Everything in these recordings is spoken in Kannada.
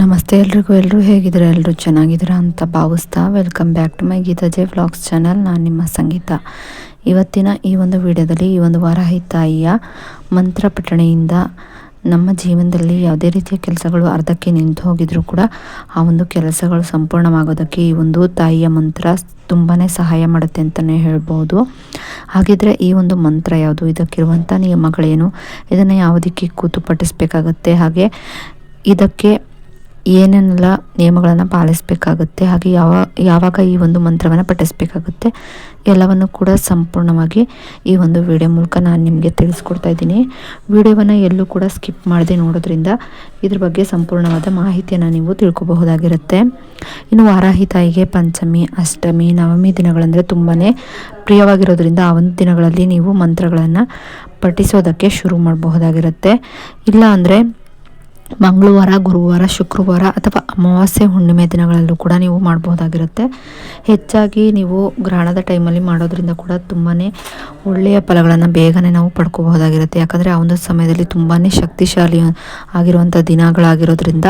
ನಮಸ್ತೆ ಎಲ್ಲರೂ ಹೇಗಿದ್ದೀರಾ? ಎಲ್ಲರೂ ಚೆನ್ನಾಗಿದ್ದೀರಾ ಅಂತ ಭಾವಿಸ್ತಾ welcome back to my Geetha J vlogs channel. ನಾನು ನಿಮ್ಮ ಸಂಗೀತ. ಇವತ್ತಿನ ಈ ಒಂದು ವಿಡಿಯೋದಲ್ಲಿ ಈ ಒಂದು ವಾರಾಹಿ ತಾಯಿಯ ಮಂತ್ರ ಪಠಣೆಯಿಂದ ನಮ್ಮ ಜೀವನದಲ್ಲಿ ಯಾವುದೇ ರೀತಿಯ ಕೆಲಸಗಳು ಅರ್ಧಕ್ಕೆ ನಿಂತು ಹೋಗಿದ್ರೂ ಕೂಡ ಆ ಒಂದು ಕೆಲಸಗಳು ಸಂಪೂರ್ಣವಾಗೋದಕ್ಕೆ ಈ ಒಂದು ತಾಯಿಯ ಮಂತ್ರ ತುಂಬಾ ಸಹಾಯ ಮಾಡುತ್ತೆ ಅಂತಲೇ ಹೇಳ್ಬೋದು. ಹಾಗಿದ್ರೆ ಈ ಒಂದು ಮಂತ್ರ ಯಾವುದು, ಇದಕ್ಕಿರುವಂಥ ನಿಯಮಗಳೇನು, ಇದನ್ನು ಯಾವುದಕ್ಕೆ ಕೂತು ಪಠಿಸಬೇಕಾಗುತ್ತೆ, ಹಾಗೆ ಇದಕ್ಕೆ ಏನೆಲ್ಲ ನಿಯಮಗಳನ್ನು ಪಾಲಿಸಬೇಕಾಗುತ್ತೆ, ಹಾಗೆ ಯಾವಾಗ ಈ ಒಂದು ಮಂತ್ರವನ್ನು ಪಠಿಸಬೇಕಾಗುತ್ತೆ ಎಲ್ಲವನ್ನು ಕೂಡ ಸಂಪೂರ್ಣವಾಗಿ ಈ ಒಂದು ವಿಡಿಯೋ ಮೂಲಕ ನಾನು ನಿಮಗೆ ತಿಳಿಸ್ಕೊಡ್ತಾ ಇದ್ದೀನಿ. ವಿಡಿಯೋವನ್ನು ಎಲ್ಲೂ ಕೂಡ ಸ್ಕಿಪ್ ಮಾಡದೆ ನೋಡೋದ್ರಿಂದ ಇದ್ರ ಬಗ್ಗೆ ಸಂಪೂರ್ಣವಾದ ಮಾಹಿತಿಯನ್ನು ನೀವು ತಿಳ್ಕೊಬಹುದಾಗಿರುತ್ತೆ. ಇನ್ನು ವಾರಾಹಿ ತಾಯಿಗೆ ಪಂಚಮಿ, ಅಷ್ಟಮಿ, ನವಮಿ ದಿನಗಳಂದರೆ ತುಂಬಾ ಪ್ರಿಯವಾಗಿರೋದ್ರಿಂದ ಆ ಒಂದು ದಿನಗಳಲ್ಲಿ ನೀವು ಮಂತ್ರಗಳನ್ನು ಪಠಿಸೋದಕ್ಕೆ ಶುರು ಮಾಡಬಹುದಾಗಿರುತ್ತೆ. ಇಲ್ಲ ಅಂದರೆ ಮಂಗಳವಾರ, ಗುರುವಾರ, ಶುಕ್ರವಾರ ಅಥವಾ ಅಮಾವಾಸ್ಯೆ, ಹುಣ್ಣಿಮೆ ದಿನಗಳಲ್ಲೂ ಕೂಡ ನೀವು ಮಾಡಬಹುದಾಗಿರುತ್ತೆ. ಹೆಚ್ಚಾಗಿ ನೀವು ಗ್ರಹಣದ ಟೈಮಲ್ಲಿ ಮಾಡೋದ್ರಿಂದ ಕೂಡ ತುಂಬಾ ಒಳ್ಳೆಯ ಫಲಗಳನ್ನು ಬೇಗನೆ ನಾವು ಪಡ್ಕೋಬಹುದಾಗಿರುತ್ತೆ. ಯಾಕಂದರೆ ಆ ಒಂದು ಸಮಯದಲ್ಲಿ ತುಂಬಾ ಶಕ್ತಿಶಾಲಿ ಆಗಿರುವಂಥ ದಿನಗಳಾಗಿರೋದ್ರಿಂದ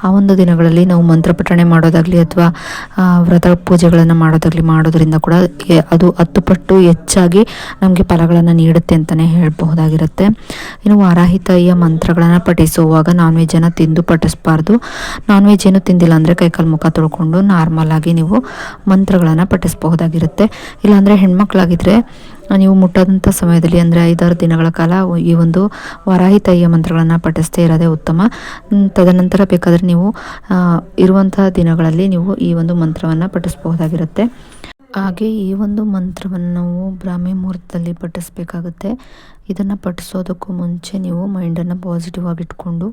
ಆ ಒಂದು ದಿನಗಳಲ್ಲಿ ನಾವು ಮಂತ್ರಪಠಣೆ ಮಾಡೋದಾಗಲಿ ಅಥವಾ ವ್ರತ ಪೂಜೆಗಳನ್ನು ಮಾಡೋದ್ರಿಂದ ಕೂಡ ಅದು 10 ಪಟ್ಟು ಹೆಚ್ಚಾಗಿ ನಮಗೆ ಫಲಗಳನ್ನು ನೀಡುತ್ತೆ ಅಂತಲೇ ಹೇಳಬಹುದಾಗಿರುತ್ತೆ. ಇನ್ನು ವಾರಾಹಿ ತಾಯಿಯ ಮಂತ್ರಗಳನ್ನು ಪಠಿಸುವಾಗ ನಾನ್ ವೆಜ್ಜನ್ನು ತಿಂದು ಪಠಿಸಬಾರ್ದು. ನಾನ್ ವೆಜ್ ಏನು ತಿಂದಿಲ್ಲ ಅಂದರೆ ಕೈಕಾಲು ಮುಖ ತೊಳ್ಕೊಂಡು ನಾರ್ಮಲ್ ಆಗಿ ನೀವು ಮಂತ್ರಗಳನ್ನು ಪಠಿಸಬಹುದಾಗಿರುತ್ತೆ. ಇಲ್ಲಾಂದರೆ ಹೆಣ್ಮಕ್ಳಾಗಿದ್ದರೆ ನೀವು ಮುಟ್ಟೋದಂಥ ಸಮಯದಲ್ಲಿ ಅಂದರೆ 5-6 ದಿನಗಳ ಕಾಲ ಈ ಒಂದು ವಾರಾಹಿ ತಾಯಿಯ ಮಂತ್ರಗಳನ್ನು ಪಠಿಸ್ತೇ ಇರೋದೇ ಉತ್ತಮ. ತದನಂತರ ಬೇಕಾದರೆ ನೀವು ಇರುವಂತಹ ದಿನಗಳಲ್ಲಿ ನೀವು ಈ ಒಂದು ಮಂತ್ರವನ್ನು ಪಠಿಸಬಹುದಾಗಿರುತ್ತೆ. ಹಾಗೆ ಈ ಒಂದು ಮಂತ್ರವನ್ನು ನಾವು ಬ್ರಾಹ್ಮಿ ಮುಹೂರ್ತದಲ್ಲಿ ಪಠಿಸಬೇಕಾಗುತ್ತೆ. ಇದನ್ನು ಪಠಿಸೋದಕ್ಕೂ ಮುಂಚೆ ನೀವು ಮೈಂಡನ್ನು ಪಾಸಿಟಿವ್ ಆಗಿ ಇಟ್ಕೊಂಡು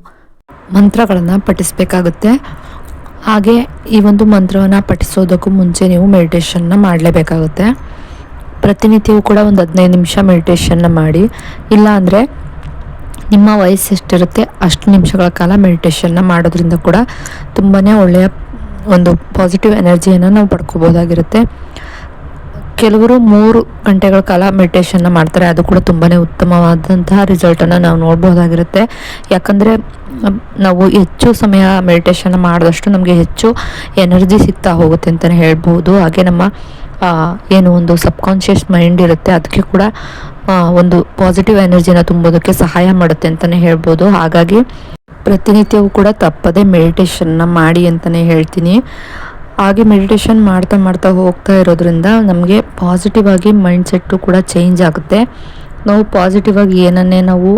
ಮಂತ್ರಗಳನ್ನು ಪಠಿಸಬೇಕಾಗುತ್ತೆ. ಹಾಗೆ ಈ ಒಂದು ಮಂತ್ರವನ್ನು ಪಠಿಸೋದಕ್ಕೂ ಮುಂಚೆ ನೀವು ಮೆಡಿಟೇಷನ್ನ ಮಾಡಲೇಬೇಕಾಗುತ್ತೆ. ಪ್ರತಿನಿತ್ಯವೂ ಕೂಡ ಒಂದು 15 ನಿಮಿಷ ಮೆಡಿಟೇಷನ್ನ ಮಾಡಿ. ಇಲ್ಲ ಅಂದರೆ ನಿಮ್ಮ ವಯಸ್ಸು ಎಷ್ಟಿರುತ್ತೆ ಅಷ್ಟು ನಿಮಿಷಗಳ ಕಾಲ ಮೆಡಿಟೇಷನ್ನ ಮಾಡೋದ್ರಿಂದ ಕೂಡ ತುಂಬಾ ಒಳ್ಳೆಯ ಒಂದು ಪಾಸಿಟಿವ್ ಎನರ್ಜಿಯನ್ನು ನಾವು ಪಡ್ಕೋಬೋದಾಗಿರುತ್ತೆ. ಕೆಲವರು 3 ಗಂಟೆಗಳ ಕಾಲ ಮೆಡಿಟೇಷನ್ನ ಮಾಡ್ತಾರೆ, ಅದು ಕೂಡ ತುಂಬಾ ಉತ್ತಮವಾದಂತಹ ರಿಸಲ್ಟನ್ನು ನಾವು ನೋಡ್ಬೋದಾಗಿರುತ್ತೆ. ಯಾಕಂದರೆ ನಾವು ಹೆಚ್ಚು ಸಮಯ ಮೆಡಿಟೇಷನ್ ಮಾಡಿದಷ್ಟು ನಮಗೆ ಹೆಚ್ಚು ಎನರ್ಜಿ ಸಿಗ್ತಾ ಹೋಗುತ್ತೆ ಅಂತಲೇ ಹೇಳ್ಬೋದು. ಹಾಗೆ ನಮ್ಮ ಏನು ಒಂದು ಸಬ್ಕಾನ್ಷಿಯಸ್ ಮೈಂಡ್ ಇರುತ್ತೆ ಅದಕ್ಕೆ ಕೂಡ ಒಂದು ಪಾಸಿಟಿವ್ ಎನರ್ಜಿನ ತುಂಬೋದಕ್ಕೆ ಸಹಾಯ ಮಾಡುತ್ತೆ ಅಂತಲೇ ಹೇಳ್ಬೋದು. ಹಾಗಾಗಿ ಪ್ರತಿನಿತ್ಯವೂ ಕೂಡ ತಪ್ಪದೆ ಮೆಡಿಟೇಷನ್ನ ಮಾಡಿ ಅಂತಲೇ ಹೇಳ್ತೀನಿ. ಹಾಗೆ ಮೆಡಿಟೇಷನ್ ಮಾಡ್ತಾ ಹೋಗ್ತಾ ಇರೋದ್ರಿಂದ ನಮಗೆ ಪಾಸಿಟಿವ್ ಆಗಿ ಮೈಂಡ್ ಸೆಟ್ಟು ಕೂಡ ಚೇಂಜ್ ಆಗುತ್ತೆ. ನಾವು ಪಾಸಿಟಿವ್ ಆಗಿ ಏನನ್ನೇ ನಾವು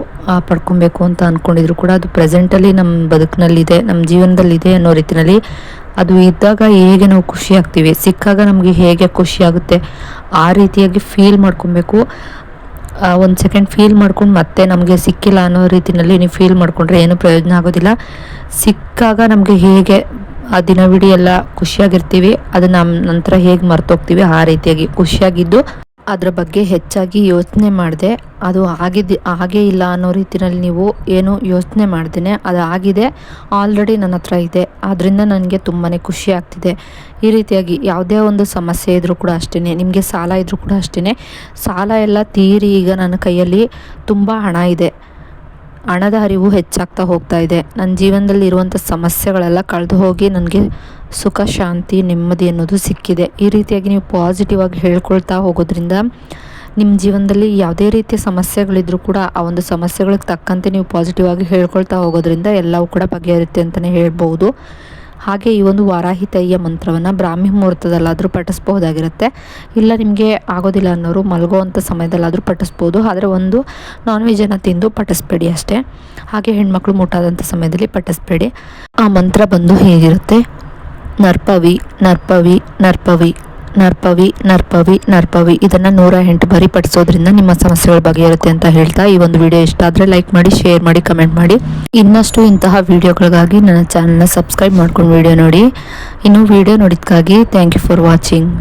ಪಡ್ಕೊಬೇಕು ಅಂತ ಅಂದ್ಕೊಂಡಿದ್ರು ಕೂಡ ಅದು ಪ್ರೆಸೆಂಟಲ್ಲಿ ನಮ್ಮ ಬದುಕಿನಲ್ಲಿದೆ, ನಮ್ಮ ಜೀವನದಲ್ಲಿದೆ ಅನ್ನೋ ರೀತಿಯಲ್ಲಿ ಅದು ಇದ್ದಾಗ ಹೇಗೆ ನಾವು ಖುಷಿ ಆಗ್ತೀವಿ, ಸಿಕ್ಕಾಗ ನಮಗೆ ಹೇಗೆ ಖುಷಿ ಆಗುತ್ತೆ ಆ ರೀತಿಯಾಗಿ ಫೀಲ್ ಮಾಡ್ಕೊಬೇಕು. 1 ಸೆಕೆಂಡ್ ಫೀಲ್ ಮಾಡ್ಕೊಂಡು ಮತ್ತೆ ನಮಗೆ ಸಿಕ್ಕಿಲ್ಲ ಅನ್ನೋ ರೀತಿಯಲ್ಲಿ ನೀವು ಫೀಲ್ ಮಾಡಿಕೊಂಡ್ರೆ ಏನು ಪ್ರಯೋಜನ ಆಗೋದಿಲ್ಲ. ಸಿಕ್ಕಾಗ ನಮಗೆ ಹೇಗೆ ಆ ದಿನವಿಡೀ ಎಲ್ಲ ಖುಷಿಯಾಗಿರ್ತೀವಿ, ಅದು ನಮ್ಮ ನಂತರ ಹೇಗೆ ಮರ್ತೋಗ್ತೀವಿ ಆ ರೀತಿಯಾಗಿ ಖುಷಿಯಾಗಿದ್ದು ಅದರ ಬಗ್ಗೆ ಹೆಚ್ಚಾಗಿ ಯೋಚನೆ ಮಾಡಿದೆ ಅದು ಹಾಗೇ ಇಲ್ಲ ಅನ್ನೋ ರೀತಿಯಲ್ಲಿ ನೀವು ಏನು ಯೋಚನೆ ಮಾಡ್ದೇನೆ ಅದು ಆಗಿದೆ, ಆಲ್ರೆಡಿ ನನ್ನ ಹತ್ರ ಇದೆ, ಅದರಿಂದ ನನಗೆ ತುಂಬಾ ಖುಷಿ ಆಗ್ತಿದೆ. ಈ ರೀತಿಯಾಗಿ ಯಾವುದೇ ಒಂದು ಸಮಸ್ಯೆ ಇದ್ದರೂ ಕೂಡ ಅಷ್ಟೇ, ನಿಮಗೆ ಸಾಲ ಇದ್ದರೂ ಕೂಡ ಅಷ್ಟೇ, ಸಾಲ ಎಲ್ಲ ತೀರಿ ಈಗ ನನ್ನ ಕೈಯಲ್ಲಿ ತುಂಬ ಹಣ ಇದೆ, ಹಣದ ಹರಿವು ಹೆಚ್ಚಾಗ್ತಾ ಹೋಗ್ತಾ ಇದೆ, ನನ್ನ ಜೀವನದಲ್ಲಿ ಇರುವಂಥ ಸಮಸ್ಯೆಗಳೆಲ್ಲ ಕಳೆದು ಹೋಗಿ ನನಗೆ ಸುಖ, ಶಾಂತಿ, ನೆಮ್ಮದಿ ಅನ್ನೋದು ಸಿಕ್ಕಿದೆ. ಈ ರೀತಿಯಾಗಿ ನೀವು ಪಾಸಿಟಿವ್ ಆಗಿ ಹೇಳ್ಕೊಳ್ತಾ ಹೋಗೋದ್ರಿಂದ ನಿಮ್ಮ ಜೀವನದಲ್ಲಿ ಯಾವುದೇ ರೀತಿಯ ಸಮಸ್ಯೆಗಳಿದ್ರೂ ಕೂಡ ಆ ಒಂದು ಸಮಸ್ಯೆಗಳಿಗೆ ತಕ್ಕಂತೆ ನೀವು ಪಾಸಿಟಿವ್ ಆಗಿ ಹೇಳ್ಕೊಳ್ತಾ ಹೋಗೋದ್ರಿಂದ ಎಲ್ಲವೂ ಕೂಡ ಬಗೆಹರುತ್ತೆ ಅಂತಲೇ ಹೇಳ್ಬೋದು. ಹಾಗೆ ಈ ಒಂದು ವಾರಾಹಿ ತಾಯಿಯ ಮಂತ್ರವನ್ನು ಬ್ರಾಹ್ಮಿ ಮುಹೂರ್ತದಲ್ಲಾದರೂ ಪಠಿಸ್ಬಹುದಾಗಿರುತ್ತೆ. ಇಲ್ಲ ನಿಮಗೆ ಆಗೋದಿಲ್ಲ ಅನ್ನೋರು ಮಲಗುವಂಥ ಸಮಯದಲ್ಲಾದರೂ ಪಠಿಸ್ಬೋದು. ಆದರೆ ಒಂದು ನಾನ್ ವೆಜ್ಜನ್ನು ತಿಂದು ಪಠಿಸ್ಬೇಡಿ ಅಷ್ಟೇ. ಹಾಗೆ ಹೆಣ್ಮಕ್ಳು ಮುಟ್ಟಾದಂಥ ಸಮಯದಲ್ಲಿ ಪಠಿಸ್ಬೇಡಿ. ಆ ಮಂತ್ರ ಬಂದು ಹೇಗಿರುತ್ತೆ: ನರ್ಪವಿ ನರ್ಪವಿ ನರ್ಪವಿ ನರ್ಪವಿ ನರ್ಪವಿ ನರ್ಪವಿ. ಇದನ್ನು 108 ಬಾರಿ ಪಠಿಸೋದ್ರಿಂದ ನಿಮ್ಮ ಸಮಸ್ಯೆಗಳ ಬಗೆಯಿರುತ್ತೆ ಅಂತ ಹೇಳ್ತಾ ಈ ಒಂದು ವಿಡಿಯೋ ಇಷ್ಟ ಆದರೆ ಲೈಕ್ ಮಾಡಿ, ಶೇರ್ ಮಾಡಿ, ಕಮೆಂಟ್ ಮಾಡಿ. ಇನ್ನಷ್ಟು ಇಂತಹ ವಿಡಿಯೋಗಳಿಗಾಗಿ ನನ್ನ ಚಾನಲ್ನ ಸಬ್ಸ್ಕ್ರೈಬ್ ಮಾಡ್ಕೊಂಡು ವಿಡಿಯೋ ನೋಡಿ. ಇನ್ನು ವಿಡಿಯೋ ನೋಡಿದ್ದಕ್ಕಾಗಿ ಥ್ಯಾಂಕ್ ಯು ಫಾರ್ ವಾಚಿಂಗ್.